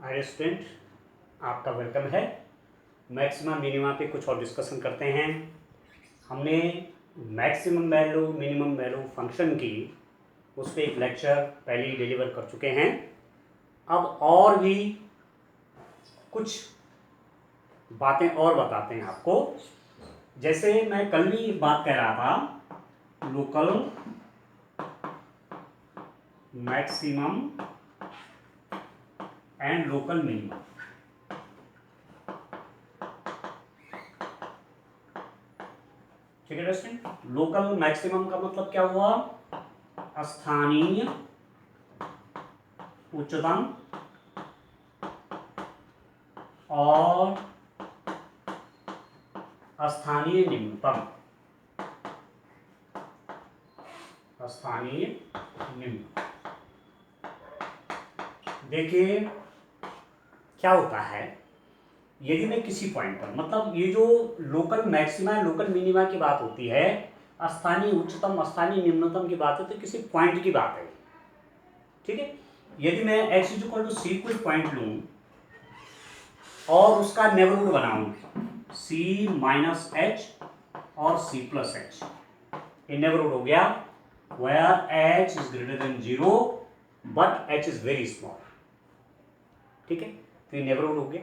Hi student, आपका welcome है। Maximum minima पे कुछ और डिस्कशन करते हैं। हमने maximum value minimum value function की उस पर एक लेक्चर पहले ही डिलीवर कर चुके हैं। अब और भी कुछ बातें और बताते हैं आपको। जैसे मैं कल भी बात कह रहा था, local maximum and local minimum. ठीक है दोस्तों, लोकल मैक्सिमम का मतलब क्या हुआ? स्थानीय उच्चतम और स्थानीय निम्नतम। स्थानीय निम्न, देखिए क्या होता है, यदि मैं किसी पॉइंट पर, मतलब ये जो लोकल मैक्सिमा लोकल मिनिमा की बात होती है, स्थानीय उच्चतम स्थानीय निम्नतम की बात है, तो किसी पॉइंट की बात है। ठीक है, यदि मैं x इक्वल टू सी कोई पॉइंट लूं और उसका नेबरहुड बनाऊं c माइनस एच और c प्लस एच, ये नेबरहुड हो गया where h is greater than 0 but h is very small. ठीक है, तो ये नेबरहुड हो गया।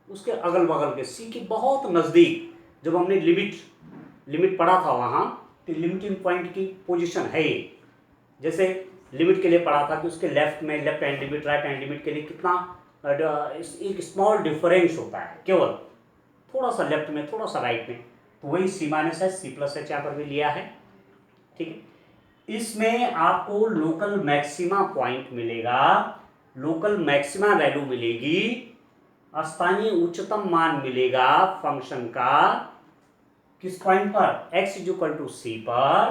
उसके अगल बगल के c के बहुत नज़दीक, जब हमने लिमिट पढ़ा था वहाँ, तो लिमिटिंग पॉइंट की पोजीशन है ये। जैसे लिमिट के लिए पढ़ा था कि उसके left hand limit right hand limit के लिए कितना एक स्मॉल डिफरेंस होता है, केवल थोड़ा सा लेफ्ट में थोड़ा सा राइट में, तो वही c minus H C plus H यहाँ पर भी लिया है। ठीक है, इसमें आपको लोकल मैक्सिमा पॉइंट मिलेगा, लोकल मैक्सिमा वैल्यू मिलेगी, स्थानीय उच्चतम मान मिलेगा फंक्शन का। किस पॉइंट पर? x इक्वल टू सी पर।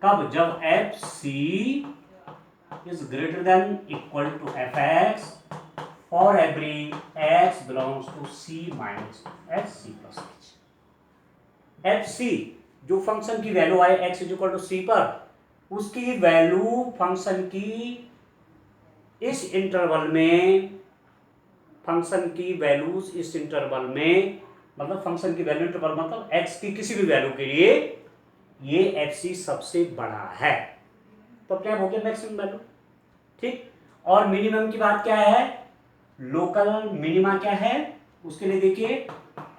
कब? जब F C is greater than equal to F X for every x belongs to c minus H C plus H. F C जो फंक्शन की वैल्यू आए x इक्वल टू सी पर, उसकी value function की इस इंटरवल में, फंक्शन की values इस इंटरवल में, मतलब फंक्शन की वैल्यू इंटरवल मतलब x की किसी भी वैल्यू के लिए ये एफ सी सबसे बड़ा है, तो क्या हो गया मैक्सिमम वैल्यू। ठीक, और मिनिमम की बात क्या है? लोकल मिनिमा क्या है उसके लिए देखिए,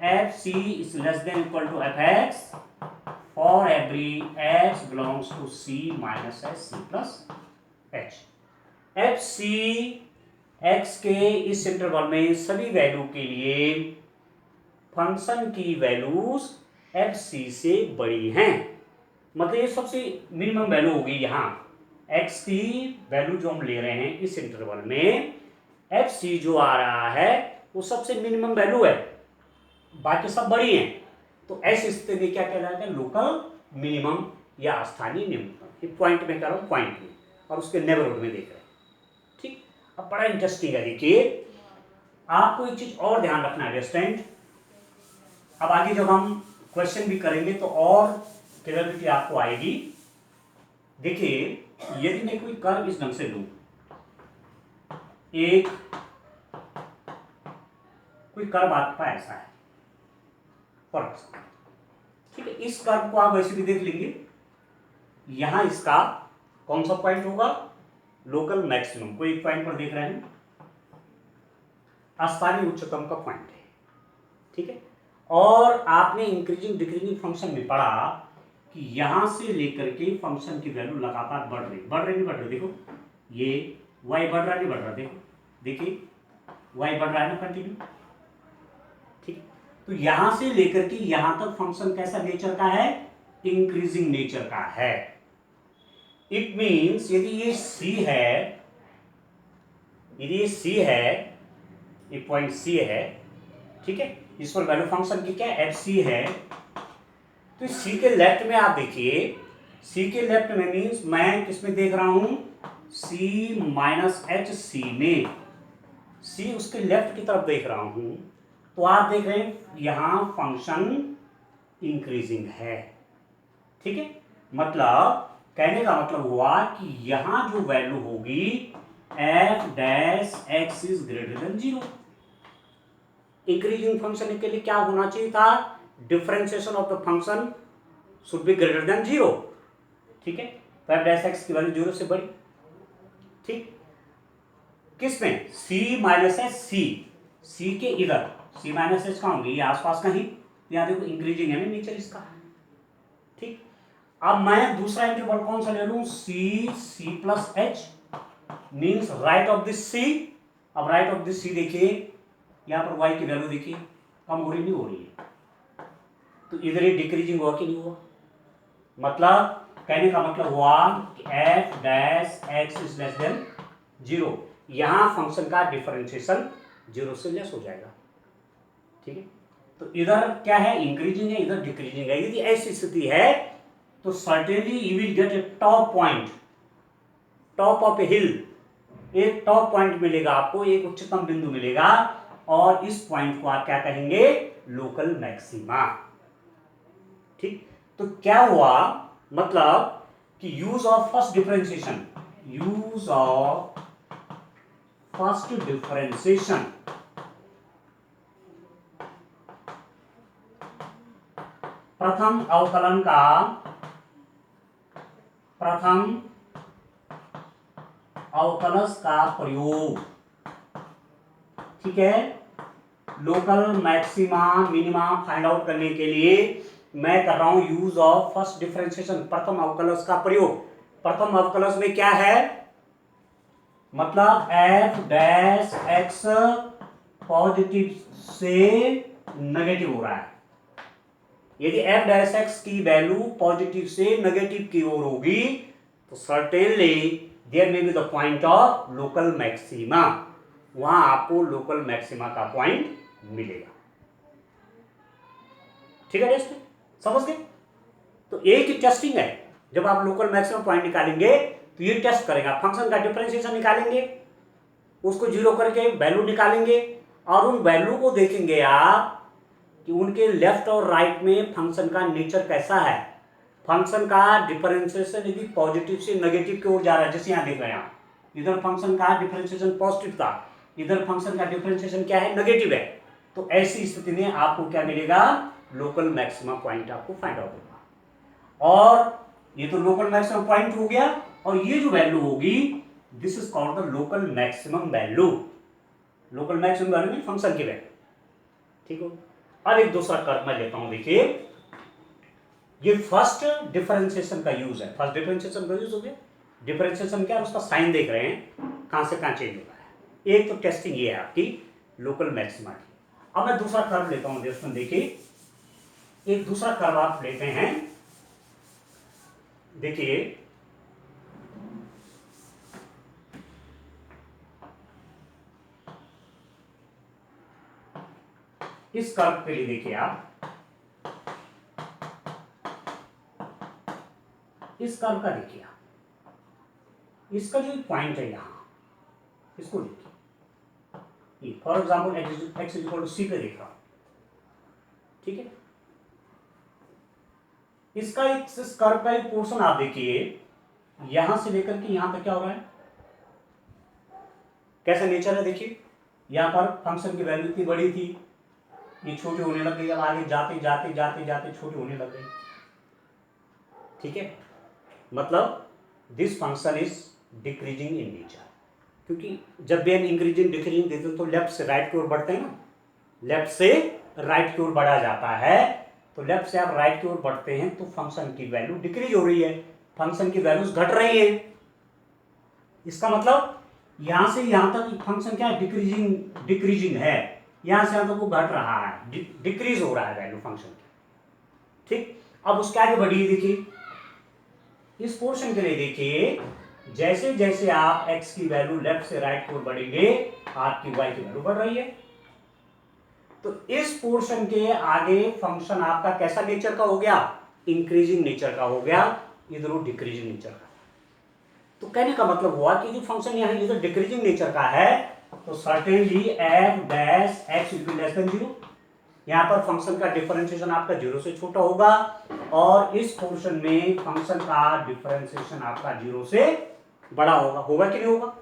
F C is less than equal to F X for every X belongs to C minus H C plus H. F C X के इस इंटरवल में सभी वैल्यू के लिए फंक्शन की वैल्यूज एफ सी से बड़ी हैं, मतलब ये सबसे मिनिमम वैल्यू होगी। यहाँ एक्स की वैल्यू जो हम ले रहे हैं इस इंटरवल में, एफ सी जो आ रहा है वो सबसे मिनिमम वैल्यू है, बाकी सब बड़ी हैं। तो ऐसी स्थिति में क्या कहलाएगा? लोकल मिनिमम या स्थानीय निम्नतम। पॉइंट में कर रहा हूँ, पॉइंट में, और उसके नेबरहुड में देख रहे हैं। ठीक, अब बड़ा इंटरेस्टिंग है। देखिए आपको एक चीज और ध्यान रखना है स्टूडेंट, अब आगे जब हम क्वेश्चन भी करेंगे तो और क्लियरिटी आपको आएगी। देखिए यदि मैं कोई कर्व इस ढंग से लूं, एक कोई कर्व आपका ऐसा है पर, ठीक है, इस कर्व को आप वैसे भी देख लेंगे, यहां इसका कौन सा पॉइंट होगा? लोकल मैक्सिमम, कोई एक पॉइंट पर देख रहे हैं, स्थानीय उच्चतम का पॉइंट है। ठीक है, और आपने इंक्रीजिंग डिक्रीजिंग फंक्शन में पढ़ा कि यहां से लेकर के फंक्शन की वैल्यू लगातार बढ़ रही। देखो ये y बढ़ रहा नहीं बढ़ रहा, देखो देखिए y बढ़ रहा है ना कंटिन्यू। ठीक, तो यहां से लेकर के यहां तक फंक्शन कैसा नेचर का है? इंक्रीजिंग नेचर का है। इट मीन्स यदि ये c है, यदि ये c है, ये पॉइंट c है, ठीक है, इस पर वैल्यू फंक्शन की क्या एफ सी है, तो सी के लेफ्ट में आप देखिए, सी के लेफ्ट में मीन्स मैं किसमें देख रहा हूं? सी माइनस एच सी में, सी उसके लेफ्ट की तरफ देख रहा हूं, तो आप देख रहे हैं यहां फंक्शन इंक्रीजिंग है। ठीक है, मतलब कहने का मतलब हुआ कि यहां जो वैल्यू होगी F dash X is greater than 0। Increasing function के लिए क्या होना चाहिए था, differentiation of the function should be greater than 0। ठीक है, तो एफ डैश एक्स की वैल्यू 0 से बड़ी। ठीक, किसमें, सी माइनस एच, सी के इधर, सी माइनस एच कहाँ होंगे, ये आसपास कहीं, यहाँ देखो इंक्रीजिंग है ना नेचर इसका। ठीक, अब मैं दूसरा इंटरवल कौन सा ले लूं, C plus H means right of this C. अब राइट ऑफ दिस सी देखिए, यहाँ पर वाई की वैल्यू देखिए कम हो रही नहीं हो रही है, तो इधर ही डिक्रीजिंग हुआ कि नहीं हुआ, मतलब कहने का मतलब हुआ कि F dash X is less then 0, यहां फंक्शन का डिफरेंशिएशन 0 से लेस हो जाएगा। ठीक है, तो इधर क्या है, इंक्रीजिंग है, इधर डिक्रीजिंग है। यदि ऐसी स्थिति है तो certainly you will get a top point, top of a hill, एक टॉप पॉइंट मिलेगा आपको, एक उच्चतम बिंदु मिलेगा, और इस पॉइंट को आप क्या कहेंगे, लोकल मैक्सिमा। ठीक, तो क्या हुआ, मतलब कि use of first differentiation, use of first differentiation, प्रथम अवकलन का, प्रथम अवकलज का प्रयोग, ठीक है, local maxima minima find out करने के लिए मैं कर रहा हूं यूज ऑफ फर्स्ट डिफरेंशिएशन, प्रथम अवकलज का प्रयोग। प्रथम अवकलज में क्या है, मतलब एफ डैश एक्स पॉजिटिव से नेगेटिव हो रहा है। यदि एफ डैश एक्स की वैल्यू पॉजिटिव से नेगेटिव की ओर होगी तो certainly there may be the point of local maxima, वहां आपको लोकल मैक्सिमा का पॉइंट मिलेगा। ठीक है, टेस्ट समझ गए। तो एक ही टेस्टिंग है, जब आप लोकल मैक्सिमम पॉइंट निकालेंगे तो ये टेस्ट करेगा, फंक्शन का डिफरेंशिएशन निकालेंगे, उसको जीरो करके वैल्यू निकालेंगे, और उन वैल्यू को देखेंगे आप कि उनके लेफ्ट और राइट में फंक्शन का नेचर कैसा है। फंक्शन का डिफरेंशिएशन यदि पॉजिटिव से नेगेटिव की ओर जा रहा है, जैसे यहाँ देख रहे हैं आप, इधर फंक्शन का डिफरेंशिएशन पॉजिटिव था, इधर फंक्शन का डिफरेंशिएशन क्या है, नेगेटिव है, तो ऐसी स्थिति में आपको क्या मिलेगा, लोकल मैक्सिमा पॉइंट आपको फाइंड आउट होगा। और ये तो लोकल मैक्सिमम पॉइंट हो गया, और ये जो वैल्यू होगी this is called the local maximum value. Local maximum value में फंक्शन की वैल्यू। ठीक हो, अब एक दूसरा कर्व मैं लेता हूं, देखिए ये फर्स्ट डिफरेंशिएशन का यूज है, फर्स्ट डिफरेंशिएशन का यूज हो गया। डिफरेंशिएशन क्या है, उसका साइन देख रहे हैं कहां से कहां चेंज हो रहा है। एक तो टेस्टिंग ये है आपकी लोकल मैक्सिमा की। अब मैं दूसरा कर्व लेता हूं, दोस्तों देखिए एक दूसरा कर्व आप लेते हैं, देखिए इस कर्व के लिए देखिए आप, इस कर्व का देखिए आप, इसका जो पॉइंट है यहां, इसको देखिए, for example X is equal to C पे देख रहा हूं, ठीक है, इसका इस कर्व का एक पोर्शन आप देखिए, यहां से लेकर के यहां तक क्या हो रहा है, कैसा नेचर है देखिए। यहां पर फंक्शन की वैल्यू इतनी बड़ी थी, ये छोटी होने लग गई, अब आगे जाते जाते जाते जाते छोटी होने लग गई। ठीक है, मतलब this function is decreasing in nature, क्योंकि जब भी हम इंक्रीजिंग डिक्रीजिंग देते हैं तो लेफ्ट से राइट की ओर बढ़ते हैं ना, लेफ्ट से राइट की ओर बढ़ा जाता है, तो लेफ्ट से आप राइट की ओर बढ़ते हैं तो फंक्शन की वैल्यू डिक्रीज हो रही है, फंक्शन की वैल्यूज घट रही है। इसका मतलब यहां से यहां तक फंक्शन क्या है, डिक्रीजिंग है, यहां से यहां तक वो घट रहा है, डिक्रीज हो रहा है वैल्यू फंक्शन की। ठीक, अब उसके आगे बढ़िए, देखिए इस पोर्शन के लिए देखिए, जैसे जैसे आप x की वैल्यू लेफ्ट से राइट की ओर बढ़ेंगे आपकी y की वैल्यू बढ़ रही है, तो इस पोर्शन के आगे फंक्शन आपका कैसा नेचर का हो गया, इंक्रीजिंग नेचर का हो गया, इधर डिक्रीजिंग नेचर का। तो कहने का मतलब हुआ कि जो फंक्शन यहाँ इधर डिक्रीजिंग नेचर का है तो certainly F dash x will be less than 0, यहाँ पर फंक्शन का डिफरेंशिएशन आपका 0 से छोटा होगा, और इस पोर्शन में फंक्शन का डिफरेंशिएशन आपका 0 से बड़ा होगा। होगा कि नहीं होगा,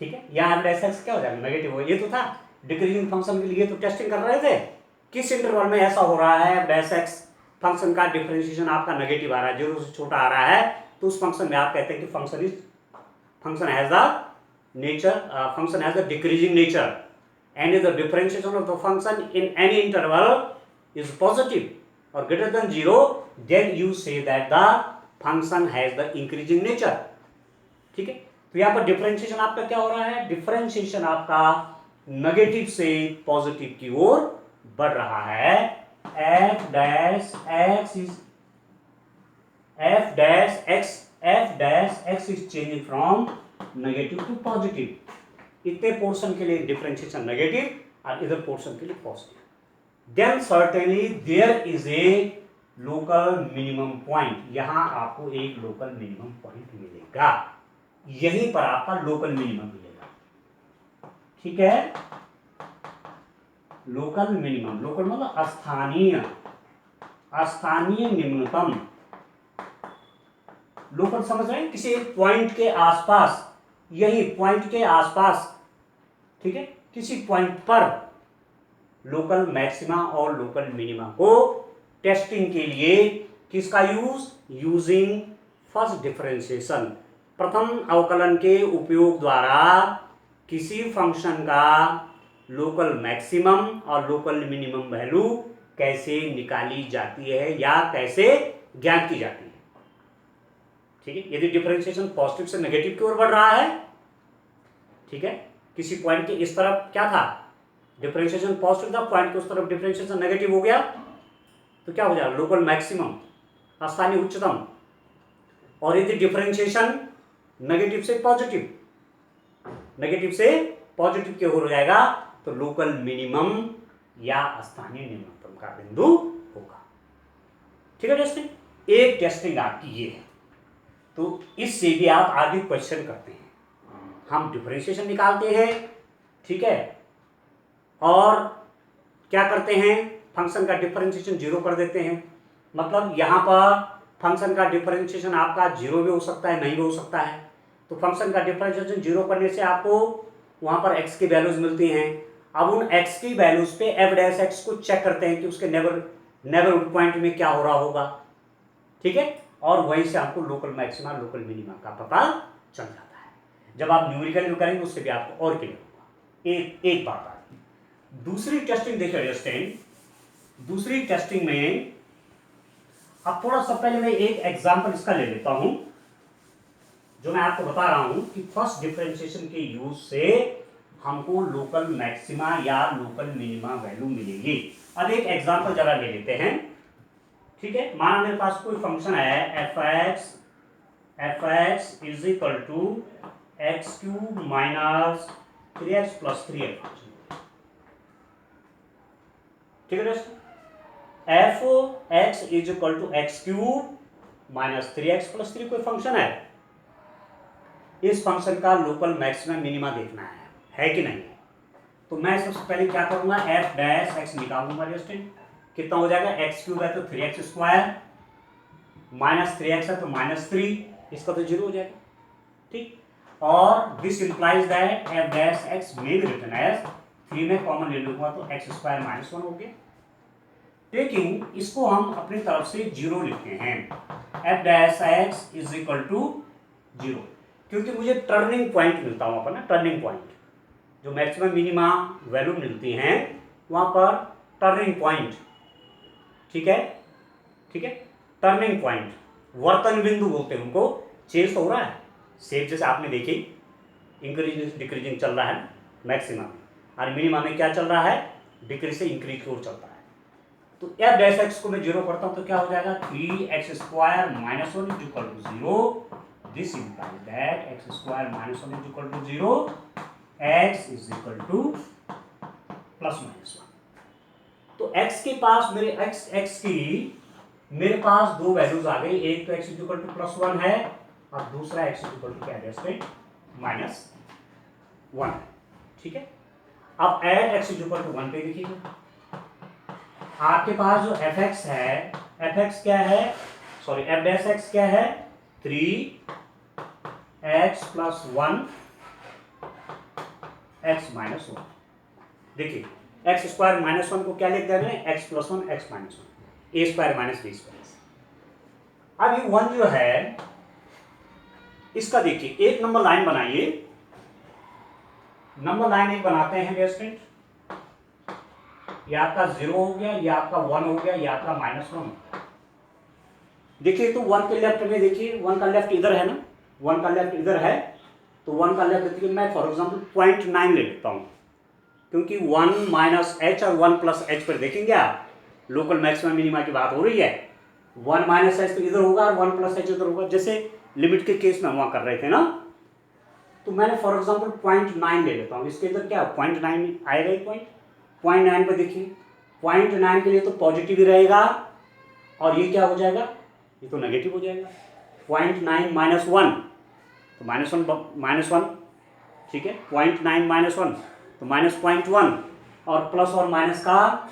ठीक है, यहाँ एफ डैश एक्स क्या हो जाएगा, नेगेटिव हो। ये तो था डिक्रीजिंग फंक्शन के लिए तो टेस्टिंग कर रहे थे, किस इंटरवल में ऐसा हो रहा है एफ डैश एक्स फंक्शन का डिफरेंशिएशन आपका नेगेटिव आ रहा है, 0 से छोटा आ रहा है, तो उस फंक्शन में आप कहते हैं कि function has the decreasing nature and if the differentiation of the function in any interval is positive or greater than 0, then you say that the function has the increasing nature। ठीक है, तो यहाँ पर डिफरेंशिएशन आपका क्या हो रहा है, डिफरेंशिएशन आपका नेगेटिव से पॉजिटिव की ओर बढ़ रहा है। f dash x is changing from negative to positive। इतने पोर्शन के लिए डिफरेंशिएशन नेगेटिव और इधर पोर्शन के लिए positive. Then certainly there is a local minimum point, यहां आपको एक लोकल मिनिमम पॉइंट मिलेगा, यहीं पर आपका लोकल मिनिमम मिलेगा। ठीक है, लोकल मिनिमम, लोकल मतलब स्थानीय निम्नतम। लोकल समझ रहे हैं, किसी एक पॉइंट के आसपास, यही पॉइंट के आसपास, ठीक है, किसी पॉइंट पर लोकल मैक्सिमा और लोकल मिनिमा को टेस्टिंग के लिए किसका यूजिंग फर्स्ट डिफरेंशिएशन, प्रथम अवकलन के उपयोग द्वारा किसी फंक्शन का लोकल मैक्सिमम और लोकल मिनिमम वैल्यू कैसे निकाली जाती है या कैसे ज्ञात की जाती है। ठीक है, यदि डिफरेंशिएशन पॉजिटिव से नेगेटिव की ओर बढ़ रहा है, ठीक है, किसी पॉइंट के इस तरफ क्या था, डिफरेंशिएशन पॉजिटिव था, पॉइंट के उस तरफ डिफरेंशिएशन नेगेटिव हो गया, तो क्या हो जाएगा, लोकल मैक्सिमम, स्थानीय उच्चतम। और यदि डिफरेंशिएशन नेगेटिव से पॉजिटिव की ओर हो जाएगा, तो लोकल मिनिमम या स्थानीय निम्नतम का बिंदु होगा। ठीक है, टेस्टिंग, एक टेस्टिंग आपकी ये है। तो इससे भी आप आगे क्वेश्चन करते हैं, हम डिफरेंशिएशन निकालते हैं, ठीक है, और क्या करते हैं, फंक्शन का डिफरेंशिएशन 0 कर देते हैं। मतलब यहाँ पर फंक्शन का डिफरेंशिएशन आपका 0 भी हो सकता है, नहीं भी हो सकता है। तो फंक्शन का डिफरेंशिएशन 0 करने से आपको वहाँ पर x की वैल्यूज मिलती हैं। अब उन x की वैल्यूज पे f डैश x को चेक करते हैं कि उसके नेबरहुड पॉइंट में क्या हो रहा होगा। ठीक है, और वहीं से आपको लोकल मैक्सिमा लोकल मिनिमा का पता चल जाता है। जब आप न्यूमेरिकल करेंगे उससे भी आपको और क्लियर होगा। एक बात आती, दूसरी टेस्टिंग देखिए स्टूडेंट, दूसरी टेस्टिंग में अब थोड़ा सा पहले मैं एक एग्जांपल इसका ले लेता हूं, जो मैं आपको बता रहा हूं कि फर्स्ट डिफरेंशिएशन के यूज से हमको लोकल मैक्सिमा या लोकल मिनिमा वैल्यू मिलेगी। अब एक एग्जांपल जरा ले लेते हैं। ठीक है, माना मेरे पास कोई फंक्शन है F x is equal to X cube minus 3x plus 3x। ठीक है दोस्तों, F x is equal to X cube minus 3x plus 3 कोई फंक्शन है। इस फंक्शन का लोकल मैक्सिमम मिनिमा देखना है कि नहीं। तो मैं सबसे पहले क्या करूंगा, एफ डैश एक्स निकालूंगा। कितना हो जाएगा, एक्स क्यूब है तो 3x स्क्वायर, माइनस 3x है तो माइनस 3, इसका तो 0 हो जाएगा। ठीक, और this implies that F dash X may be written as, 3 में कॉमन ले लूंगा तो एक्स स्क्वायर माइनस 1 हो गया। लेकिन इसको हम अपनी तरफ से 0 लिखते हैं, F dash X is equal to 0, क्योंकि मुझे टर्निंग पॉइंट मिलता हुआ पर ना, टर्निंग पॉइंट जो मैक्सिमम मिनिमा वैल्यू मिलती हैं वहां पर टर्निंग पॉइंट, ठीक है, ठीक है, टर्निंग पॉइंट, वर्तन बिंदु बोलते हैं उनको। चेंज तो हो रहा है, शेप जैसे आपने देखी इंक्रीजिंग डिक्रीजिंग चल रहा है मैक्सिमम, और मिनिमा में क्या चल रहा है, डिक्रीज से इंक्रीज की ओर चलता है। तो एफ डैश एक्स को मैं 0 करता हूं तो क्या हो जाएगा, 3x square minus 1 is equal to 0। This implies that X square minus 1 is equal to 0, x is equal to plus minus 1। तो x के पास मेरे x की मेरे पास दो वैल्यूज आ गई, एक तो x is equal to plus 1 है और दूसरा x इज इक्वल टू क्या है, माइनस 1। ठीक है, अब at x is equal to 1 पे देखिएगा, आपके पास जो fx है, fx क्या है, सॉरी f डैश x क्या है, 3x plus 1 x minus one. देखिए एक्स स्क्वायर माइनस वन को क्या लिख देंगे, x plus one x minus one, a square minus b square. अब ये वन जो है इसका देखिए एक नंबर लाइन बनाइए, नंबर लाइन एक बनाते हैं डियर स्टूडेंट। ये आपका 0 हो गया, ये आपका 1 हो गया, ये आपका -1 हो गया। देखिए तो 1 के लेफ्ट में देखिए, 1 का लेफ्ट इधर है ना, 1 का लेफ्ट इधर है, तो 1 का लेफ्ट देखिए मैं फॉर एग्जांपल 0.9 ले लेता हूँ, क्योंकि 1 माइनस एच और 1 प्लस एच पर देखेंगे आप, लोकल मैक्सिमम मिनिमा की बात हो रही है। 1 माइनस एच तो इधर होगा और 1 प्लस एच इधर होगा, जैसे लिमिट के केस में हम वहाँ कर रहे थे ना। तो मैंने फॉर एग्जांपल 0.9 ले लेता हूँ, इसके इधर क्या 0.9 आएगा, एक पॉइंट 0.9 पर देखिए 0.9 के लिए तो पॉजिटिव ही रहेगा, और ये क्या हो जाएगा, ये तो नेगेटिव हो जाएगा। 0.9 माइनस वन तो -1, ठीक है, 0.9 माइनस वन तो -0.1, और प्लस और माइनस का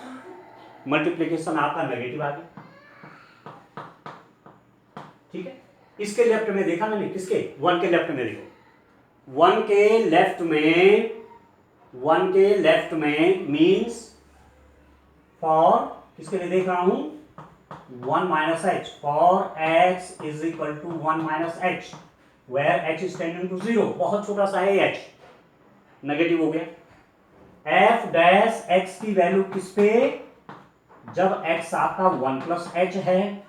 मल्टीप्लीकेशन आपका नेगेटिव आ गया, ठीक है। इसके लेफ्ट में देखा मैंने, किसके 1 के लेफ्ट में देखो, 1 के लेफ्ट में मीन्स फॉर किसके लिए देख रहा हूं, 1 minus H, for X is equal to 1 minus H, where H is tending to 0, बहुत छोटा सा है एच, नेगेटिव हो गया। एफ डैश एक्स की वैल्यू किस पे, जब एक्स आपका 1 प्लस एच है,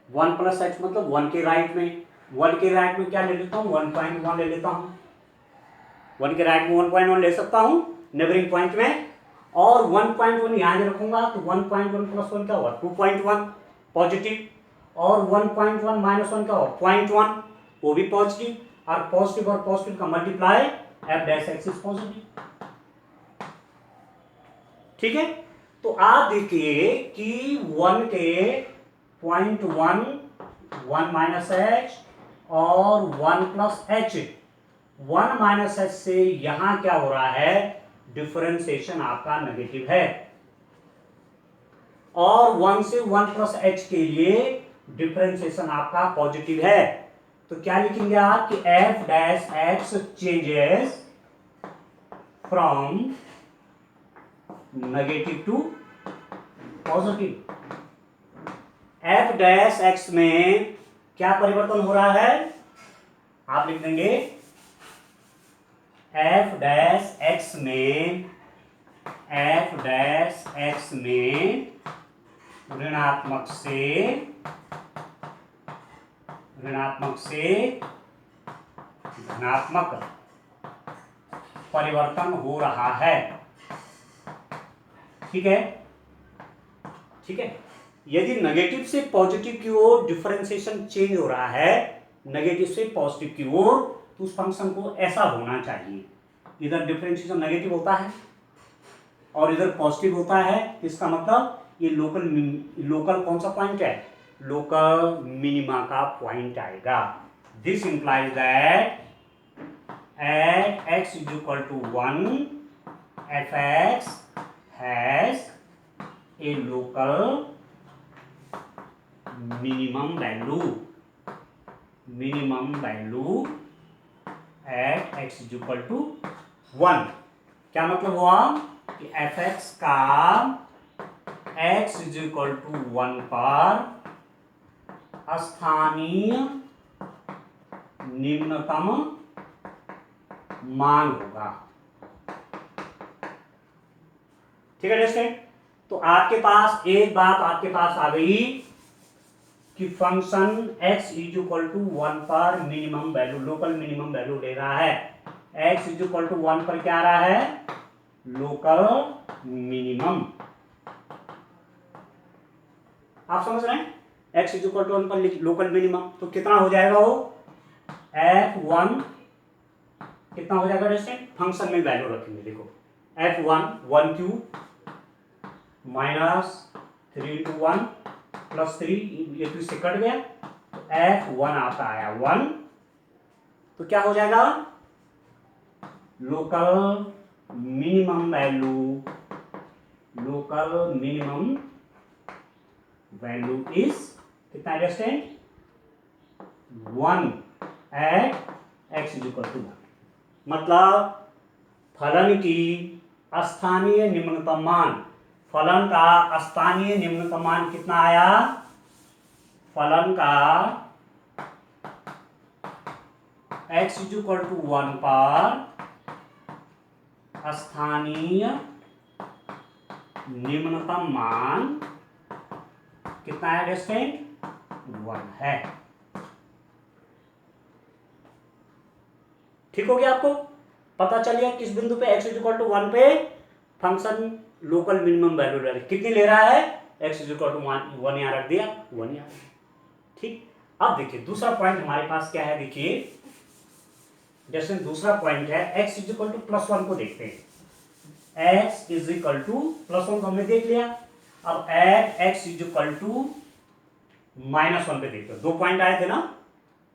1 प्लस एच मतलब 1 के राइट में, 1 के राइट में क्या ले लेता हूं, 1.1 ले लेता हूं, 1 के राइट में 1.1 ले सकता हूं नेबरिंग पॉइंट में, और 1.1 यहां से रखूंगा तो 1.1 प्लस 1 क्या हुआ 2.1 पॉजिटिव, और 1.1 माइनस 1 क्या हुआ 0.1 वो भी पॉजिटिव, और पॉजिटिव का multiply F dash X is positive, ठीक है। तो आप देखिए कि 1 के 0.1 1 माइनस एच और 1 प्लस एच, 1 माइनस एच से यहां क्या हो रहा है, डिफरेंशिएशन आपका नेगेटिव है, और 1 से 1 प्लस एच के लिए डिफरेंशिएशन आपका पॉजिटिव है। तो क्या लिखेंगे आप कि F dash X changes from negative to positive. F dash X में क्या परिवर्तन हो रहा है, आप लिख देंगे एफ डैश एक्स में, एफ डैश एक्स में ऋणात्मक से धनात्मक परिवर्तन हो रहा है, ठीक है, ठीक है। यदि नेगेटिव से पॉजिटिव की ओर डिफरेंशिएशन चेंज हो रहा है, नेगेटिव से पॉजिटिव की ओर, तो उस फंक्शन को ऐसा होना चाहिए, इधर डिफरेंशिएशन नेगेटिव होता है और इधर पॉजिटिव होता है, इसका मतलब ये लोकल कौन सा पॉइंट है, लोकल मिनिमा का पॉइंट आएगा। This implies that at X is equal to 1 F X has a local minimum value at X is equal to 1। क्या मतलब हुआ कि एफ एक्स का एक्स इज इक्वल टू 1 पर स्थानीय निम्नतम मान होगा, ठीक है दोस्तों। तो आपके पास एक बात आपके पास आ गई कि function x is equal to 1 पर minimum value, local minimum value ले रहा है, x इज इक्वल टू 1 पर क्या आ रहा है, लोकल मिनिमम। आप समझ रहे हैं, x इज इक्वल टू 1 पर लोकल मिनिमम, तो कितना हो जाएगा वो f1, कितना हो जाएगा दोस्तों, फंक्शन में वैल्यू रखेंगे, देखो f1 1 cube minus 3 into 1 plus 3, ये तो इससे कट गया, तो f1 आपका आया 1, तो क्या हो जाएगा, लोकल मिनिमम वैल्यू इज कितना understand 1 at X is equal to 1। मतलब फलन की स्थानीय निम्नतम मान, फलन का स्थानीय निम्नतम मान कितना आया, फलन का x = 1 पर स्थानीय निम्नतम मान कितना है स्टूडेंट, 1 है। ठीक हो गया, आपको पता चल गया किस बिंदु पे x = 1 पे फंक्शन लोकल मिनिमम वैल्यू ले रहा है, कितनी ले रहा है, x = 1 यहां रख दिया, 1 यहां। ठीक, अब देखिए दूसरा पॉइंट हमारे पास क्या है, देखिए जैसे दूसरा पॉइंट है x = +1 को देखते हैं। x = +1 को हमने देख लिया। अब एट x = -1 पे देखते हैं, दो पॉइंट आए थे ना,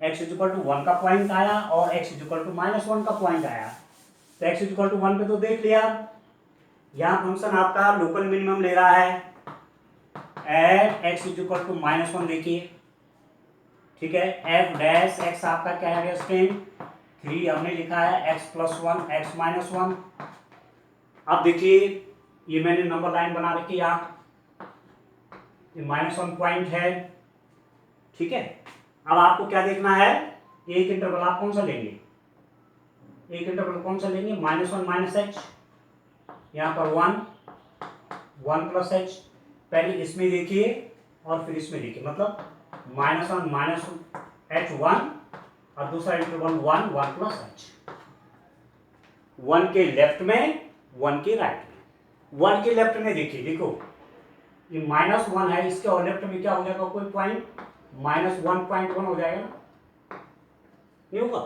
x = 1 का पॉइंट आया और x = -1 का पॉइंट आया। तो x = 1 पे तो देख लिया, यहां फंक्शन आपका लोकल मिनिमम ले रहा है। एट x = -1 देखिए, ठीक है, f' आपका क्या है स्टूडेंट, 3 हमने लिखा है, x + 1 x - 1। अब देखिए ये मैंने नंबर लाइन बना रखी है, ये -1 पॉइंट है, ठीक है। अब आपको क्या देखना है, एक इंटरवल आप कौन सा लेंगे, एक इंटरवल कौन सा लेंगे, -1 - h, यहाँ पर 1 + h, पहले इसमें देखिए और फिर इसमें देखिए, मतलब -1 - h1 और दूसरा इंटरवल 1 + h, 1 के लेफ्ट में 1 के राइट में। 1 के लेफ्ट में देखिए, देखो ये -1 है, इसके और लेफ्ट में क्या हो जाएगा, कोई पॉइंट -1.1 हो जाएगा, नहीं होगा,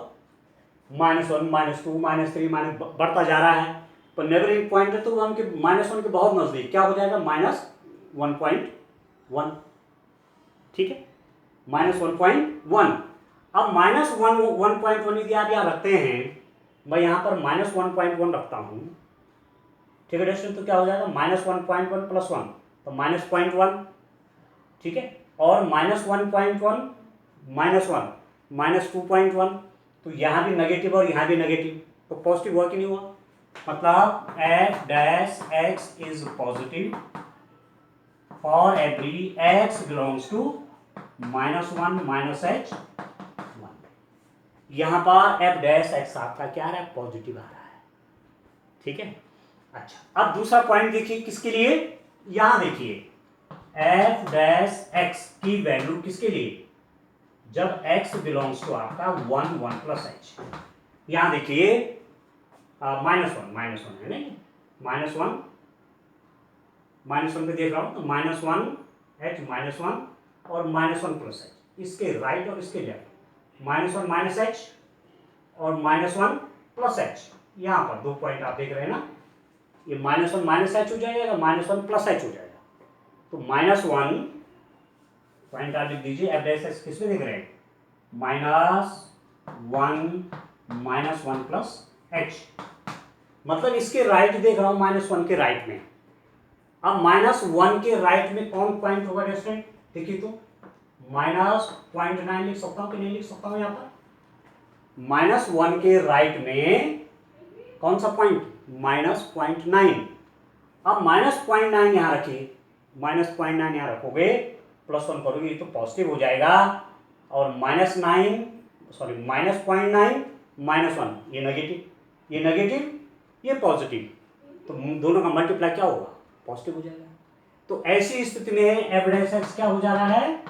-1 -2 -3 बढ़ता जा रहा है, पर नेबरिंग पॉइंट है तो उनके -1 के बहुत नजदीक क्या हो जाएगा, -1.1, ठीक है, -1.1। अब -1.1 यदि आप यहाँ रखते हैं, मैं यहाँ पर -1.1 रखता हूँ, ठीक है दोस्तों, तो क्या हो जाएगा, -1.1 + 1 तो -0.1, ठीक है, और -1.1 -1 -2.1, तो यहाँ भी नेगेटिव और यहाँ भी नेगेटिव, तो पॉजिटिव हुआ कि नहीं हुआ, मतलब f' is positive for every x belongs to -1 - h 1। यहाँ पर f' आपका क्या आ रहा है, पॉजिटिव आ रहा है, ठीक है। अच्छा, अब दूसरा पॉइंट देखिए किसके लिए, यहां देखिए f' की वैल्यू किसके लिए, जब x बिलोंग्स टू आपका 1 + h, यहां देखिए -1 है नहीं, -1 पे देख रहा हूं तो -1 h -1 और -1 + h, इसके राइट और इसके लेफ्ट, -1 - h और -1 + h, यहां पर दो पॉइंट आप देख रहे हैं ना, ये -1 - h हो जाएगा, -1 + h हो जाएगा, तो -1 पॉइंट आप लिख दीजिए, f' किसमें देख रहे हैं, -1 + h, मतलब इसके राइट देख रहा हूं, -1 के राइट में। अब -1 के राइट में कौन पॉइंट होगा स्टूडेंट, देखिए तो -0.9 लिख सकता हूं कि नहीं लिख सकता हूं, यहां पर -1 के राइट में कौन सा पॉइंट, -0.9। अब -0.9 यहां रखिए, -0.9 यहां रखोगे, +1 करोगे तो पॉजिटिव हो जाएगा, और -0.9 -1 ये नेगेटिव, ये नेगेटिव, ये पॉजिटिव, तो दोनों का मल्टीप्लाई क्या होगा, पॉजिटिव हो जाएगा। तो ऐसी स्थिति में f' क्या हो जा रहा है,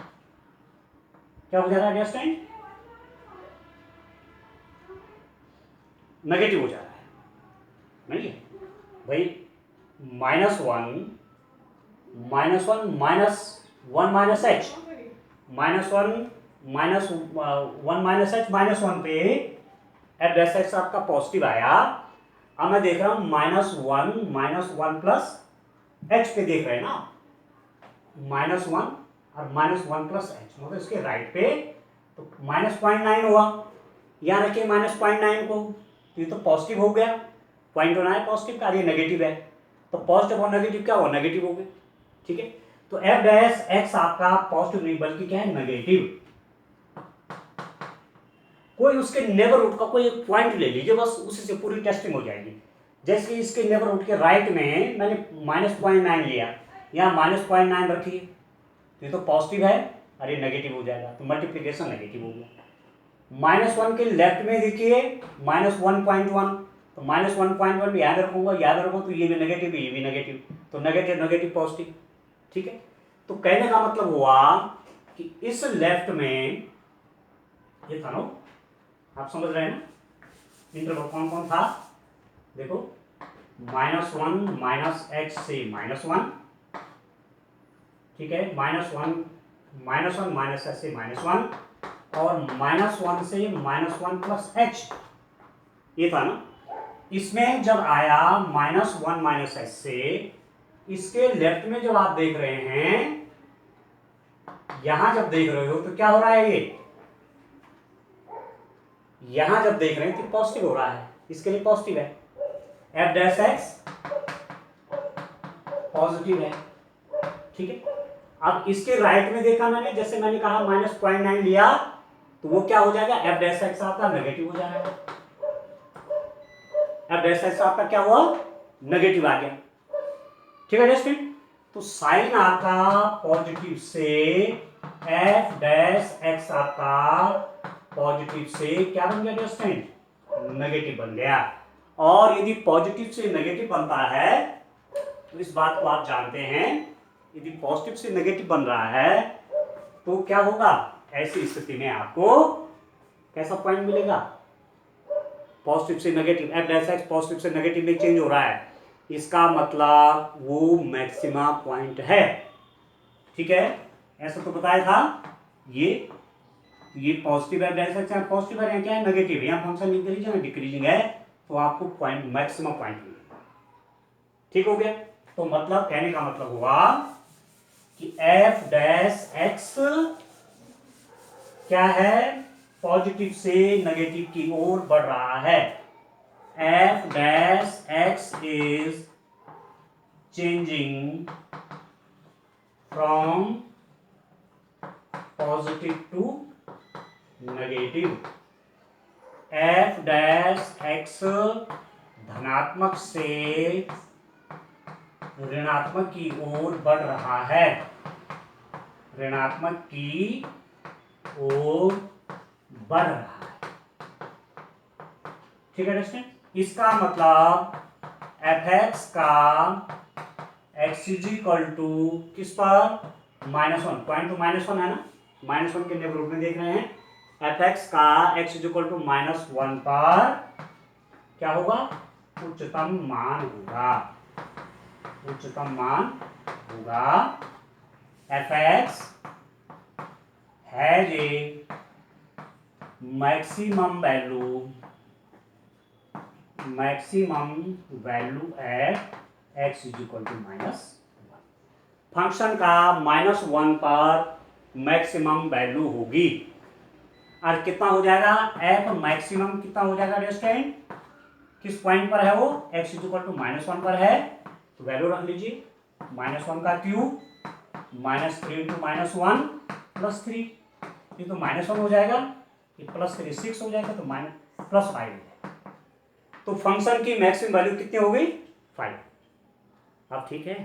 क्या हो जा रहा है स्टूडेंट, नेगेटिव हो जा रहा है, नहीं है भाई, -1 -1 - h -1 -1 -h -1 पे f' आपका पॉजिटिव आया। अब मैं देख रहा हूं -1 -1 + h पे देख रहे हैं ना, -1 और -1 + h, मतलब इसके राइट पे, तो -0.9 हुआ, यहां रखिए -0.9 को, तो ये तो पॉजिटिव हो गया, पॉइंट होना है पॉजिटिव का, ये नेगेटिव है, तो पॉजिटिव और नेगेटिव क्या हुआ, नेगेटिव हो गए, ठीक है। तो f' आपका पॉजिटिव नहीं बल्कि क्या है, नेगेटिव। कोई उसके नेबरहुड का कोई एक पॉइंट ले लीजिए, बस उसी से पूरी टेस्टिंग हो जाएगी। जैसे इसके नेबरहुड के राइट में मैंने -0.9 लिया, यहाँ -0.9 रखिए, तो ये तो पॉजिटिव है और ये नेगेटिव हो जाएगा, तो मल्टीप्लीकेशन नेगेटिव हो गया। -1 के लेफ्ट में देखिए -1.1, तो -1.1 याद रखूंगा, याद रखो तो ये भी नेगेटिव, ये भी नेगेटिव, तो नेगेटिव नेगेटिव पॉजिटिव। ठीक है, तो कहने का मतलब हुआ कि इस लेफ्ट में ये था ना, आप समझ रहे हैं ना, इंटरवल कौन कौन था, देखो -1 -x से -1, ठीक है, -1 -s से -1 और -1 से -1 + h, ये था ना। इसमें जब आया -1 -s से, इसके लेफ्ट में जब आप देख रहे हैं, यहां जब देख रहे हो तो क्या हो रहा है, ये यहां जब देख रहे हैं तो पॉजिटिव हो रहा है, इसके लिए पॉजिटिव है, f' पॉजिटिव है। ठीक है, अब इसके राइट में देखा मैंने, जैसे मैंने कहा -0.9 लिया, तो वो क्या हो जाएगा, f' आपका नेगेटिव हो जाएगा, f' आपका क्या हुआ, नेगेटिव आ गया। ठीक है स्टूडेंट, तो साइन आपका पॉजिटिव से f' आपका पॉजिटिव से क्या बन गया स्टूडेंट, नेगेटिव बन गया। और यदि पॉजिटिव से नेगेटिव बनता है तो इस बात को आप जानते हैं, यदि पॉजिटिव से नेगेटिव बन रहा है तो क्या होगा, ऐसी स्थिति में आपको कैसा पॉइंट मिलेगा, पॉजिटिव से नेगेटिव, f' पॉजिटिव से नेगेटिव में चेंज हो रहा है, इसका मतलब वो मैक्सिमा पॉइंट है। ठीक है, ऐसा तो बताया था, ये पॉजिटिव है, पॉजिटिव है, क्या है नेगेटिव, यहाँ फंक्शन इंक्रीजिंग है डिक्रीजिंग है, तो आपको पॉइंट मैक्सिमम पॉइंट मिलेगा। ठीक हो गया, तो मतलब कहने का मतलब हुआ कि f' क्या है, पॉजिटिव से नेगेटिव की ओर बढ़ रहा है, f' is changing from positive to negative, f' धनात्मक से ऋणात्मक की ओर बढ़ रहा है, ऋणात्मक की ओर बढ़ रहा है। ठीक है दोस्तों, इसका मतलब f(x) का x = किस पर, -1, पॉइंट टू -1 है ना, -1 के नेबरहुड में देख रहे हैं, f(x) का x = -1 पर क्या होगा, उच्चतम मान होगा, उच्चतम मान होगा। f(x) has a maximum value at x = -1, function का -1 पर मैक्सिमम वैल्यू होगी, और कितना हो जाएगा, f मैक्सिमम कितना हो जाएगा स्टूडेंट, किस पॉइंट पर है वो, x = -1 पर है, तो वैल्यू रख लीजिए, -1 का क्यूब -3 × -1 + 3, ये तो -1 हो जाएगा, ये +3 6 हो जाएगा, तो +5 हो जाएगा, तो फंक्शन की मैक्सिमम वैल्यू कितनी हो गई, 5। अब ठीक है,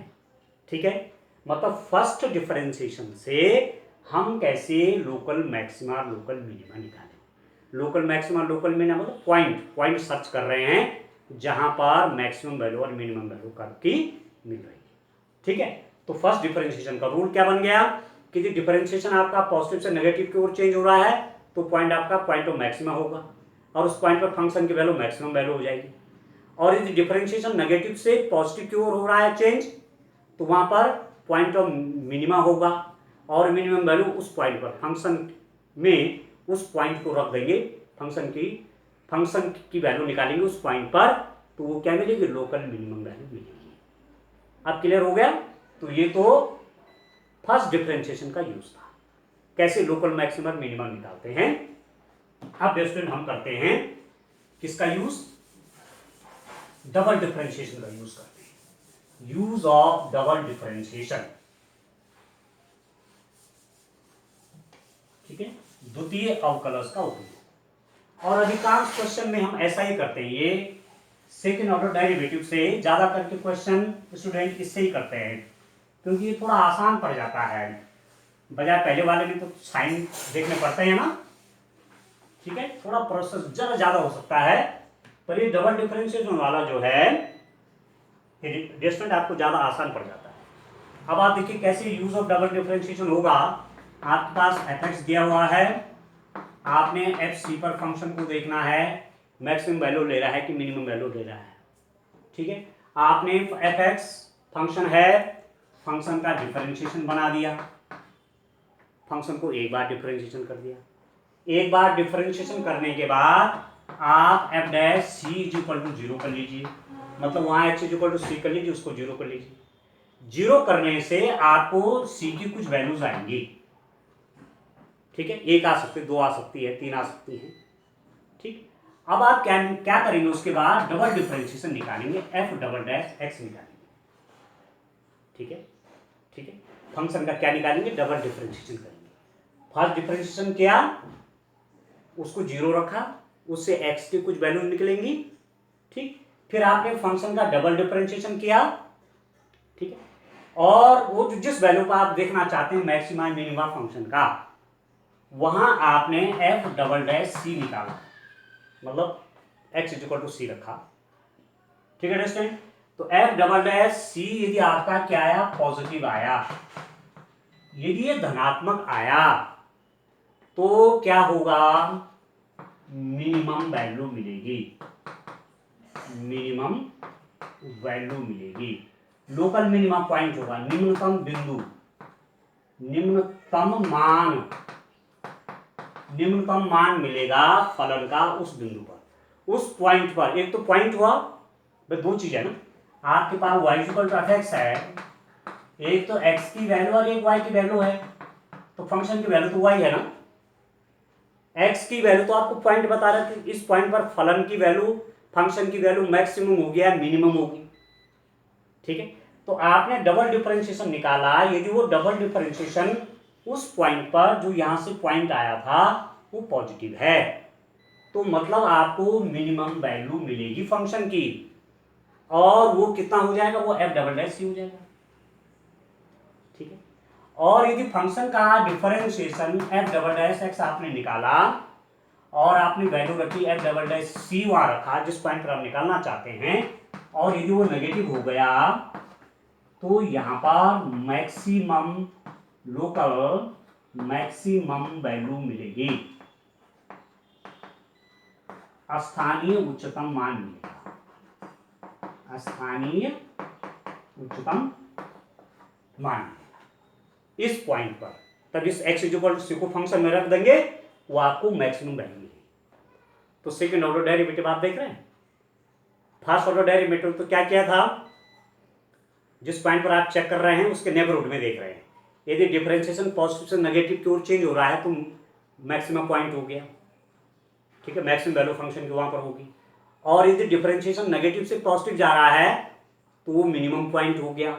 ठीक है, मतलब फर्स्ट डिफरेंशिएशन से हम कैसे लोकल मैक्सिमा लोकल मिनिमा निकालें, लोकल मैक्सिमा लोकल मिनिमा मतलब पॉइंट सर्च कर रहे हैं जहां पर मैक्सिमम वैल्यू और मिनिमम वैल्यू की मिल रही है। ठीक है, तो फर्स्ट डिफरेंशिएशन का रूल क्या बन गया कि यदि डिफरेंशिएशन आपका पॉजिटिव से नेगेटिव की ओर चेंज हो रहा है तो पॉइंट आपका पॉइंट ऑफ मैक्सिमा होगा, और उस पॉइंट पर फंक्शन की वैल्यू मैक्सिमम वैल्यू हो जाएगी। और यदि डिफरेंशिएशन नेगेटिव से पॉजिटिव की ओर हो रहा है चेंज, तो वहां पर पॉइंट ऑफ मिनिमा होगा, और मिनिमम वैल्यू उस पॉइंट पर फंक्शन में उस पॉइंट को रख देंगे, फंक्शन की वैल्यू निकालेंगे उस पॉइंट पर, तो वो क्या मिलेगी, लोकल मिनिमम वैल्यू मिलेगी। अब क्लियर हो गया, तो ये तो फर्स्ट डिफरेंशिएशन का यूज था, कैसे लोकल मैक्सिमम मिनिमम निकालते हैं। अब स्टूडेंट हम करते हैं किसका यूज, डबल डिफरेंशिएशन का यूज करते हैं, यूज ऑफ डबल डिफरेंशिएशन। ठीक है, द्वितीय अवकलज का उपयोग, और अधिकांश क्वेश्चन में हम ऐसा ही करते हैं, ये सेकेंड ऑर्डर डेरिवेटिव से ज़्यादा करके क्वेश्चन स्टूडेंट इससे ही करते हैं, क्योंकि ये थोड़ा आसान पड़ जाता है, बजाय पहले वाले में तो साइन देखने पड़ते हैं ना। ठीक है, थोड़ा प्रोसेस जरा ज़्यादा हो सकता है, पर ये डबल डिफरेंशिएशन वाला जो है डिस्टेंट आपको ज़्यादा आसान पड़ जाता है। अब आप देखिए कैसे यूज ऑफ डबल डिफरेंशिएशन होगा। आपके पास fx दिया हुआ है, आपने fc पर फंक्शन को देखना है मैक्सिमम वैल्यू ले रहा है कि मिनिमम वैल्यू ले रहा है। ठीक है, आपने fx फंक्शन है, फंक्शन का डिफरेंशिएशन बना दिया, फंक्शन को एक बार डिफरेंशिएशन कर दिया। एक बार डिफरेंशिएशन करने के बाद आप f dash c is equal to 0 कर लीजिए, मतलब वहाँ x is equal to c कर लीजिए, उसको 0 कर लीजिए। 0 करने से आपको c की कुछ वैल्यूज आएंगी। ठीक है, 1 आ सकती है, 2 आ सकती है, 3 आ सकती है। ठीक, अब आप क्या करेंगे, उसके बाद डबल डिफरेंशिएशन निकालेंगे, f डबल डैश x निकालेंगे। ठीक है, ठीक है, फंक्शन का क्या निकालेंगे, डबल डिफरेंशिएशन करेंगे। फर्स्ट डिफरेंशिएशन किया, उसको 0 रखा, उससे x की कुछ वैल्यू निकलेंगी। ठीक, फिर आपने फंक्शन का डबल डिफरेंशिएशन किया। ठीक है, और वो जिस वैल्यू पर आप देखना चाहते हैं मैक्सिमा मिनिमा फंक्शन का, वहां आपने f डबल डैश c निकाला, मतलब x is equal to c रखा। ठीक है अंडरस्टैंड। तो f डबल डैश c यदि आपका क्या आया, पॉजिटिव आया, यदि ये धनात्मक आया तो क्या होगा, मिनिमम वैल्यू मिलेगी, मिनिमम वैल्यू मिलेगी। लोकल मिनिमम पॉइंट होगा, निम्नतम बिंदु, निम्नतम मान मिलेगा फलन का उस बिंदु पर, उस पॉइंट पर। एक तो पॉइंट हुआ, दो चीज है ना, आपके पास y इक्वल टू fx है, एक तो x की वैल्यू और एक y की वैल्यू है, तो फंक्शन की वैल्यू तो y है ना। x की वैल्यू तो आपको पॉइंट बता रहे थे, इस पॉइंट पर फलन की वैल्यू, फंक्शन की वैल्यू मैक्सिमम होगी या मिनिमम होगी। ठीक है, तो आपने डबल डिफरेंशिएशन निकाला, यदि वो डबल डिफरेंशिएशन उस पॉइंट पर जो यहां से पॉइंट आया था वो पॉजिटिव है, तो मतलब आपको मिनिमम वैल्यू मिलेगी फंक्शन की, और वो कितना हो जाएगा, वो f डबल डैश c हो जाएगा। ठीक है, और यदि फंक्शन का differentiation f double dash x आपने निकाला और आपने वैल्यू रखी f डबल डैश c वहां रखा जिस पॉइंट पर आप निकालना चाहते हैं, और यदि वो नेगेटिव हो गया तो यहां पर मैक्सिमम लोकल मैक्सिमम वैल्यू मिलेगी, स्थानीय उच्चतम मान मिलेगा, स्थानीय उच्चतम मान मिलेगा इस पॉइंट पर। तब इस x इक्वल टू c को फंक्शन में रख देंगे, वो आपको मैक्सिमम वैल्यू मिलेगी। तो सेकेंड ऑर्डर डेरिवेटिव आप देख रहे हैं। फर्स्ट ऑर्डर डेरिवेटिव तो क्या किया था, जिस पॉइंट पर आप चेक कर रहे हैं उसके नेबरहुड में देख रहे हैं, यदि डिफरेंशिएशन पॉजिटिव से नेगेटिव की ओर चेंज हो रहा है तो मैक्सिमम पॉइंट हो गया। ठीक है, मैक्सिमम वैल्यू फंक्शन की वहां पर होगी, और यदि डिफरेंशिएशन नेगेटिव से पॉजिटिव जा रहा है तो वो मिनिमम पॉइंट हो गया,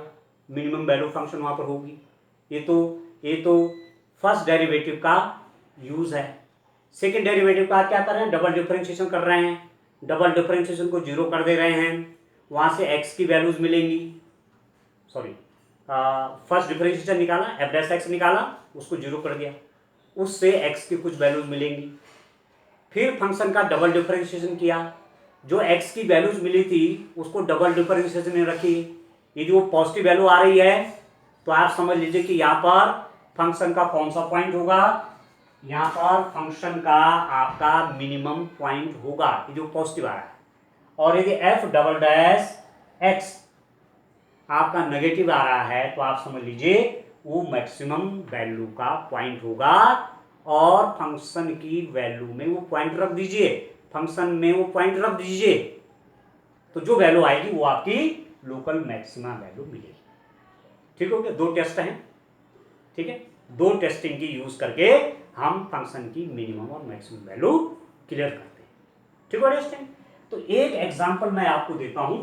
मिनिमम वैल्यू फंक्शन वहां पर होगी। ये तो फर्स्ट डेरिवेटिव का यूज है। सेकेंड डेरिवेटिव का क्या कर रहे हैं, डबल डिफरेंशिएशन कर रहे हैं, डबल डिफरेंशिएशन को 0 कर दे रहे हैं, वहां से x की वैल्यूज मिलेंगी। सॉरी, फर्स्ट डिफरेंशिएशन निकाला, f डैश x निकाला, उसको 0 कर दिया, उससे x की कुछ वैल्यूज मिलेंगी। फिर फंक्शन का डबल डिफरेंशिएशन किया, जो x की वैल्यूज मिली थी उसको डबल डिफरेंशिएशन में रखी, यदि वो पॉजिटिव वैल्यू आ रही है तो आप समझ लीजिए कि यहाँ पर फंक्शन का कौन सा पॉइंट होगा, यहाँ पर फंक्शन का आपका मिनिमम पॉइंट होगा, ये जो पॉजिटिव आ रहा है। और यदि f डबल डैश x आपका नेगेटिव आ रहा है तो आप समझ लीजिए वो मैक्सिमम वैल्यू का पॉइंट होगा, और फंक्शन की वैल्यू में वो पॉइंट रख दीजिए, फंक्शन में वो पॉइंट रख दीजिए, तो जो वैल्यू आएगी वो आपकी लोकल मैक्सिमा वैल्यू मिलेगी। ठीक हो गया, दो टेस्ट हैं। ठीक है, दो टेस्टिंग की यूज करके हम फंक्शन की मिनिमम और मैक्सिमम वैल्यू क्लियर करते हैं। ठीक है अंडरस्टैंड। तो एक एग्जांपल मैं आपको देता हूं,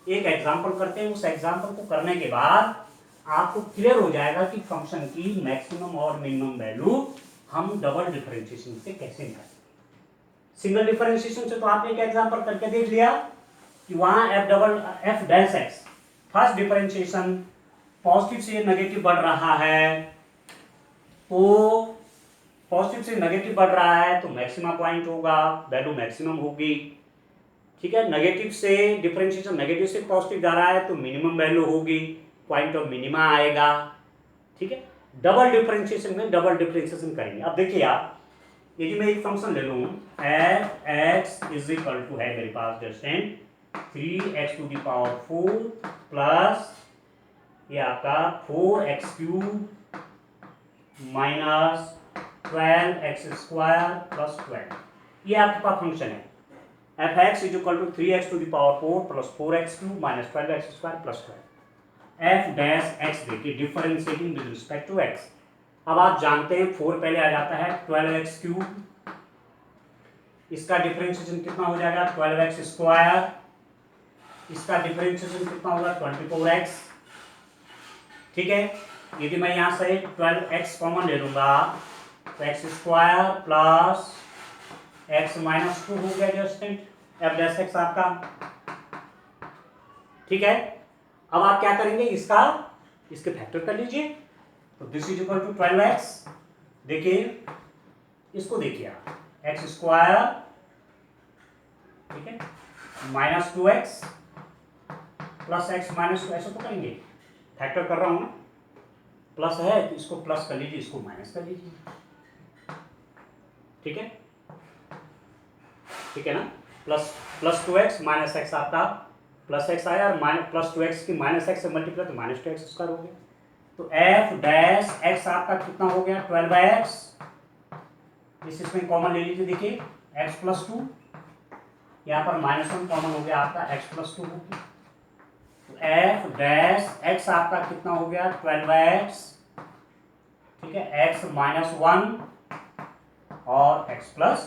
एक एग्जांपल करते हैं, उस एग्जांपल को करने के बाद आपको क्लियर हो जाएगा कि फंक्शन की मैक्सिमम और मिनिमम वैल्यू हम डबल डिफरेंशिएशन से कैसे निकालेंगे। सिंगल डिफरेंशिएशन से तो आपने एक एग्जांपल करके देख लिया, कि वहां F dash x first differentiation positive से नेगेटिव बढ़ रहा है, तो पॉजिटिव से नेगेटिव बढ़ रहा है तो मैक्सिमा पॉइंट होगा, वैल्यू मैक्सिमम होगी। ठीक है, नेगेटिव से डिफरेंशिएशन नेगेटिव से पॉजिटिव जा रहा है तो मिनिमम वैल्यू होगी, पॉइंट ऑफ मिनिमा आएगा। ठीक है, डबल डिफरेंशिएशन में डबल डिफरेंशिएशन करेंगे। अब देखिए आप, यदि मैं एक फंक्शन ले लूँ F x is equal to है मेरे पास डिस्टेंट 3x⁴ प्लस ये आपका 4x³ माइनस 12x² प्लस 12, ये आपके पास फंक्शन है। F x is equal to 3x⁴ plus 4x³ minus 12x² plus 12। F dash x देखिए differentiating with respect to x. अब आप जानते हैं 4 पहले आ जाता है 12x³, इसका डिफरेंशिएशन कितना हो जाएगा 12x², इसका डिफरेंशिएशन कितना होगा 24x। ठीक है, यदि मैं यहां से 12x कॉमन ले लूंगा तो x² प्लस x माइनस 2 हो गया डिस्टेंट एफ डैश एक्स आपका। ठीक है, अब आप क्या करेंगे, इसके फैक्टर कर लीजिए, तो this is equal to 12x। देखिए इसको देखिए आप x², ठीक है, minus 2x plus x minus 2, ऐसा तो करेंगे, फैक्टर कर रहा हूं ना, प्लस है तो इसको प्लस कर लीजिए, इसको माइनस कर लीजिए। ठीक है, ठीक है ना, प्लस 2x माइनस x आपका प्लस x आया और माइनस प्लस 2x की माइनस x से मल्टीप्लाई तो माइनस 2x² हो गया। तो एफ डैश एक्स आपका कितना हो गया 12x, इसमें कॉमन ले लीजिए, देखिए x प्लस 2, यहाँ पर -1 कॉमन हो गया आपका x प्लस 2 होगी। तो एफ डैश एक्स आपका कितना हो गया 12x, ठीक है, x माइनस 1 और x प्लस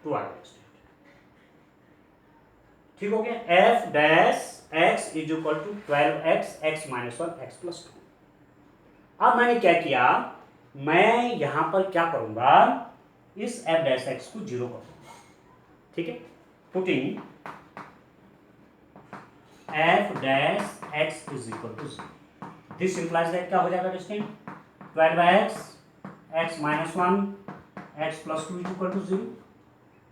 2 आ गया। ठीक हो गया, F dash X is equal to 12x, x minus 1 x plus 2। अब मैंने क्या किया, मैं यहां पर क्या करूंगा, इस एफ डैश एक्स को 0 कर दूंगा। ठीक है, putting F dash X is equal to 0, this implies that क्या हो जाएगा distant 12x, x minus 1 x plus 2 is equal to 0।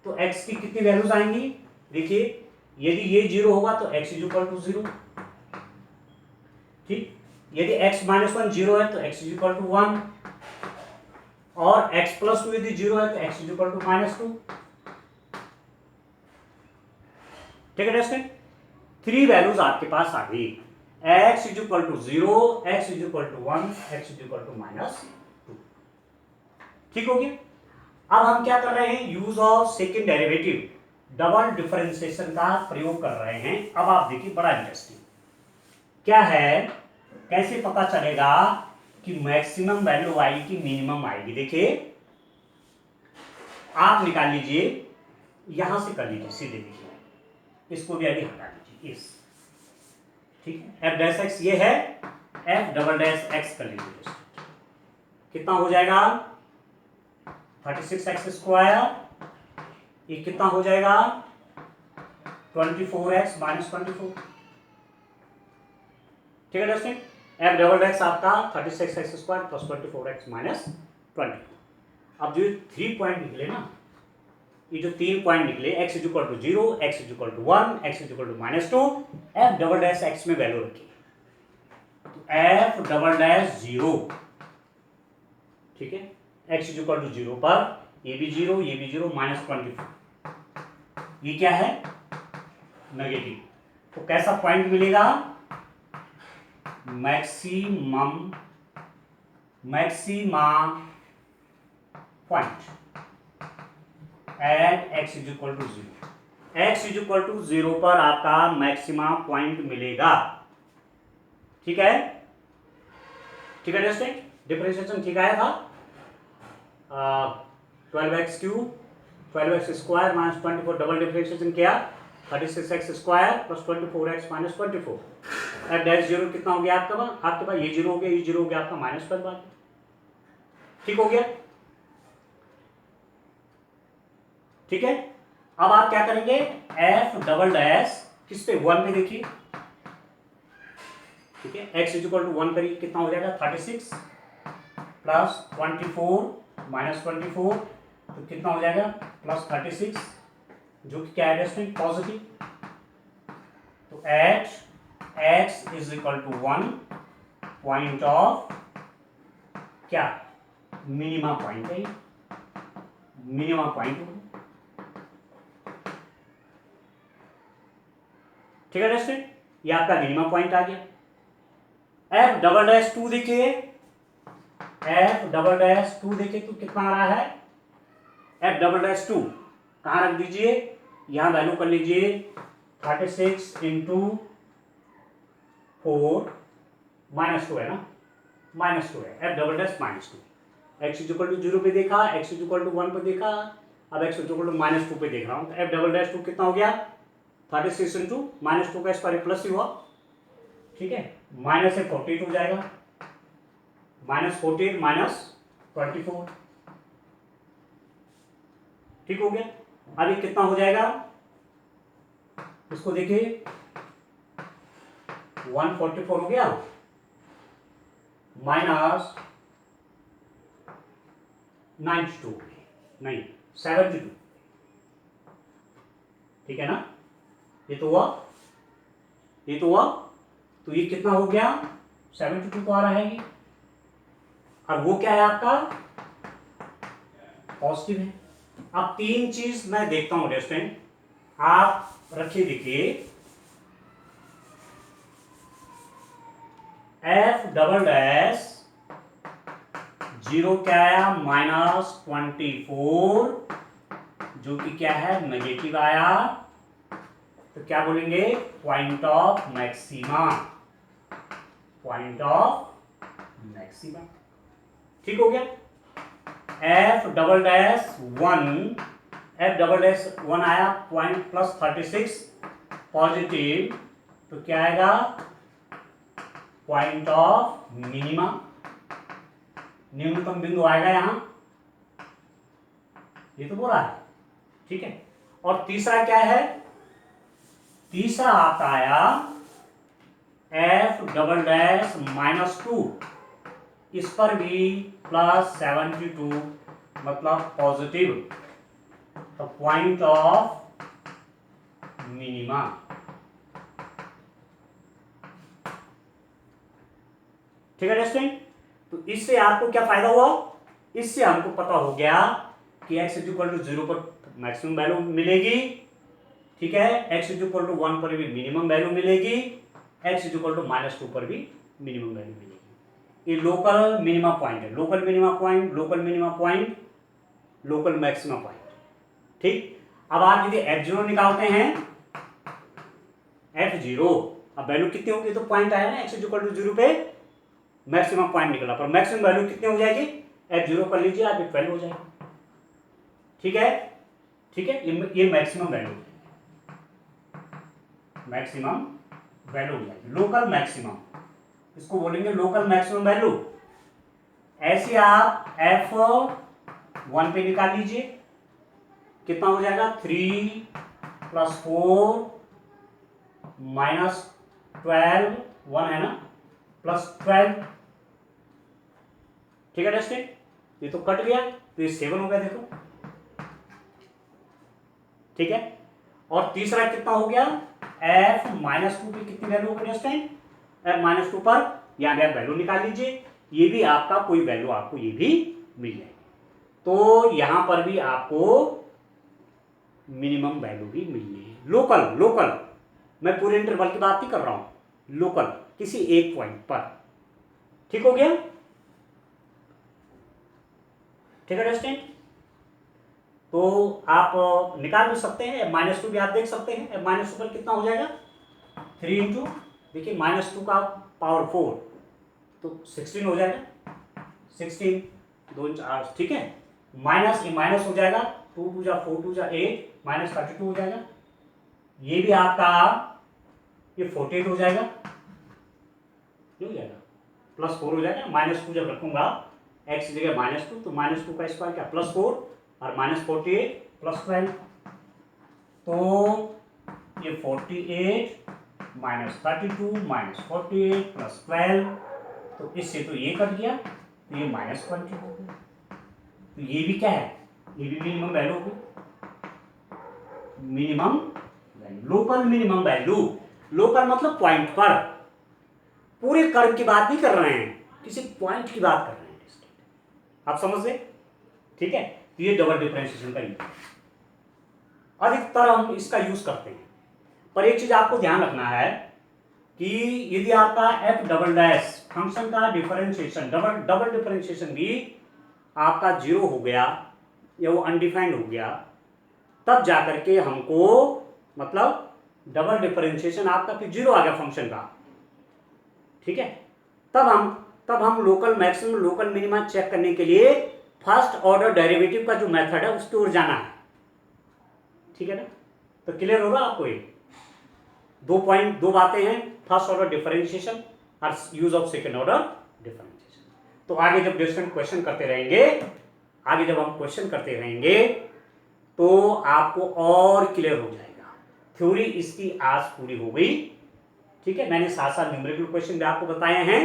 तो x की कितनी वैल्यूज आएंगी, देखिए यदि ये 0 होगा तो x इज इक्वल टू 0। ठीक, यदि x माइनस 1 0 है तो x इज इक्वल टू 1 और x प्लस 2 यदि 0 है तो x इज इक्वल टू -2। ठीक है दोस्तों, 3 वैल्यूज आपके पास आ गई, x is equal to 0, x is equal to 1, x is equal to -2। ठीक हो गया। अब हम क्या कर रहे हैं, use of second derivative double differentiation का प्रयोग कर रहे हैं। अब आप देखिए बड़ा इंटरेस्टिंग क्या है, कैसे पता चलेगा कि मैक्सिमम वैल्यू आएगी कि मिनिमम आएगी। देखिए आप निकाल लीजिए, यहां से कर लीजिए सीधे, देखिए इसको भी अभी हटा लीजिए इस, ठीक है, एफ डैश एक्स ये है, एफ डबल डैश एक्स कर लीजिए, कितना हो जाएगा 36x², ये कितना हो जाएगा 24x माइनस 24। ठीक है दोस्तों, एफ डबल एक्स आपका 36x² प्लस 24x माइनस 20। अब जो 3 पॉइंट निकले ना, ये जो 3 पॉइंट निकले, x is equal to 0, x is equal to 1, x is equal to -2, F double dash X में वैल्यू रखी, तो एफ डबल डैश 0, ठीक है, x इज इक्वल टू 0 पर ये भी 0, ये भी 0, -24, ये क्या है नेगेटिव। तो कैसा पॉइंट मिलेगा, maxima point at x is equal to 0, x is equal to 0 पर आपका मैक्सिमा पॉइंट मिलेगा। ठीक है, ठीक है दोस्तों, डिफरेंशिएशन ठीक आया था, 12x³ 12x² minus 24, double differentiation किया 36x² plus 24x minus 24, F dash 0 कितना हो गया आपके पास ये 0 हो गया, ये 0 हो गया आपका -12। ठीक हो गया। ठीक है, अब आप क्या करेंगे, एफ डबल डैश किस पे, 1 पे देखिए, ठीक है। x इक्वल टू 1 करिए, कितना हो जाएगा 36 प्लस 24 माइनस 24, तो कितना हो जाएगा प्लस 36, जो कि क्या है स्टूडेंट, पॉजिटिव। तो at x is equal to 1 point of क्या, मिनिमा पॉइंट है, मिनिमा पॉइंट, ठीक है स्टूडेंट, ये आपका मिनिमा पॉइंट आ गया। एफ डबल डैश 2 देखिए, एफ डबल डैश 2 देखिए तो कितना आ रहा है, एफ डबल डैश 2 कहाँ रख दीजिए, यहां वैल्यू कर लीजिए 36 इंटू 4 -2 है ना, -2 है, F double dash -2। X is equal to 0 पे देखा, एक्स इज इक्वल टू 1 पे देखा, अब एक्स इज इक्वल टू -2 पे देख रहा हूं, तो एफ डबल डैश 2 कितना हो गया 36 इंटू -2 का स्क्वायर प्लस ही हुआ, ठीक है, माइनस से 48 हो जाएगा, -48 -24, ठीक हो गया। अब ये कितना हो जाएगा, इसको देखिए 144 हो गया माइनस 92 नहीं 72, ठीक है ना, ये तो हुआ, ये तो हुआ, तो ये कितना हो गया 72 तो आ रहा है ये, और वो क्या है आपका पॉजिटिव है। अब तीन चीज मैं देखता हूं स्टूडेंट, आप रखिए, देखिए एफ डबल डैश 0 क्या आया -24, जो कि क्या है नेगेटिव आया, तो क्या बोलेंगे point of maxima, point of maxima, ठीक हो गया। F double dash 1, F double dash 1 आया पॉइंट प्लस 36 पॉजिटिव, तो क्या आएगा पॉइंट ऑफ मिनिमा, न्यूनतम बिंदु आएगा यहां, ये तो बोला है, ठीक है। और तीसरा क्या है, तीसरा आपका आया एफ डबल डैश -2, इस पर भी प्लस 72 मतलब पॉजिटिव, तो पॉइंट ऑफ मिनिमा, ठीक है स्टूडेंट। तो इससे आपको क्या फायदा हुआ, इससे हमको पता हो गया कि x इज इक्वल टू 0 पर मैक्सिमम वैल्यू मिलेगी, ठीक है, x इज इक्वल टू 1 पर भी मिनिमम वैल्यू मिलेगी, x इज इक्वल टू -2 पर भी मिनिमम वैल्यू मिलेगी। ये लोकल मिनिमा पॉइंट है, local minima point, local minima point, local maxima point, ठीक। अब आप यदि f0 निकालते हैं, f0 अब वैल्यू कितनी होगी, तो पॉइंट आया ना x इज इक्वल टू 0 पे मैक्सिमम पॉइंट निकला, पर मैक्सिमम वैल्यू कितनी हो जाएगी, f0 कर लीजिए आप, 12 हो जाएगा, ठीक है, ठीक है, ये मैक्सिमम वैल्यू, मैक्सिमम वैल्यू हो जाएगी, लोकल मैक्सिमम, इसको बोलेंगे लोकल मैक्सिमम वैल्यू। ऐसे आप f1 पे निकाल लीजिए, कितना हो जाएगा 3 + 4 -12, 1 है ना, +12, ठीक है स्टूडेंट, ये तो कट गया, तो ये 7 हो गया, देखो, ठीक है। और तीसरा कितना हो गया, f -2 पे कितनी वैल्यू हो गई स्टूडेंट, f -2 पर यहां पे आप वैल्यू निकाल लीजिए, ये भी आपका कोई वैल्यू आपको ये भी मिल जाएगी, तो यहां पर भी आपको मिनिमम वैल्यू भी मिलनी है, लोकल, लोकल, मैं पूरे इंटरवल की बात नहीं कर रहा हूं, लोकल किसी एक पॉइंट पर, ठीक हो गया, ठीक है स्टूडेंट। तो आप निकाल भी सकते हैं, -2 भी आप देख सकते हैं, -2 पर कितना हो जाएगा 3 इंटू, देखिए -2 का पावर 4 तो 16 हो जाएगा, 16 2 8, ठीक है, माइनस हो जाएगा, 2 2 जा 4 2 जा 8 -32 हो जाएगा, ये भी आपका ये 48 हो जाएगा, ये हो जाएगा +4 हो जाएगा, -2 जब रखूंगा x की जगह -2, तो -2 का स्क्वायर क्या +4 और -48 +12, तो ये ये 48 माइनस 32 माइनस 48 प्लस 12, तो इससे तो ये कट गया, तो ये माइनस 20 हो गया। तो ये भी क्या है, ये भी मिनिमम वैल्यू होगी, minimum value, local minimum value. Local मतलब पॉइंट पर, पूरे कर्व की बात नहीं कर रहे हैं, किसी पॉइंट की बात कर रहे हैं। आप समझ गए, ठीक है। तो ये डबल डिफरेंशिएशन का यूज, अधिकतर हम इसका यूज करते हैं। पर एक चीज आपको ध्यान रखना है कि यदि आपका एफ डबल डैश फंक्शन का डिफरेंशिएशन, डबल डिफरेंशिएशन भी आपका जीरो हो गया या वो अनडिफाइंड हो गया, तब जाकर के हमको, मतलब डबल डिफरेंशिएशन आपका फिर जीरो आ गया फंक्शन का, ठीक है, तब हम local maximum local minima check करने के लिए फर्स्ट ऑर्डर डेरिवेटिव का जो मेथड है उसकी ओर जाना है, ठीक है ना। तो क्लियर होगा आपको ये दो बातें हैं, फर्स्ट ऑर्डर डिफरेंशिएशन और use of second order differentiation. तो आगे जब डिफरेंट क्वेश्चन करते रहेंगे, आगे जब हम क्वेश्चन करते रहेंगे तो आपको और क्लियर हो जाएगा। थ्योरी इसकी आज पूरी हो गई, ठीक है। मैंने साथ साथ न्यूमेरिकल क्वेश्चन भी आपको बताए हैं,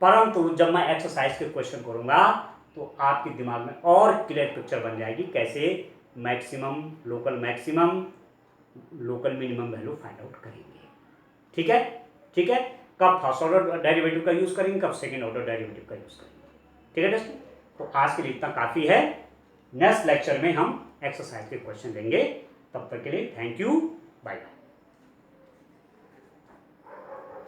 परंतु जब मैं एक्सरसाइज के क्वेश्चन करूंगा तो आपके दिमाग में और क्लियर पिक्चर बन जाएगी, कैसे maximum local maximum local minimum value find out करेंगे, ठीक है, ठीक है। कब फर्स्ट ऑर्डर डेरिवेटिव का यूज करेंगे, कब सेकेंड ऑर्डर डेरिवेटिव का यूज करेंगे, ठीक है दोस्तों। तो आज के लिए इतना काफी है, नेक्स्ट लेक्चर में हम एक्सरसाइज के क्वेश्चन लेंगे। तब तक के लिए थैंक यू, बाय बाय।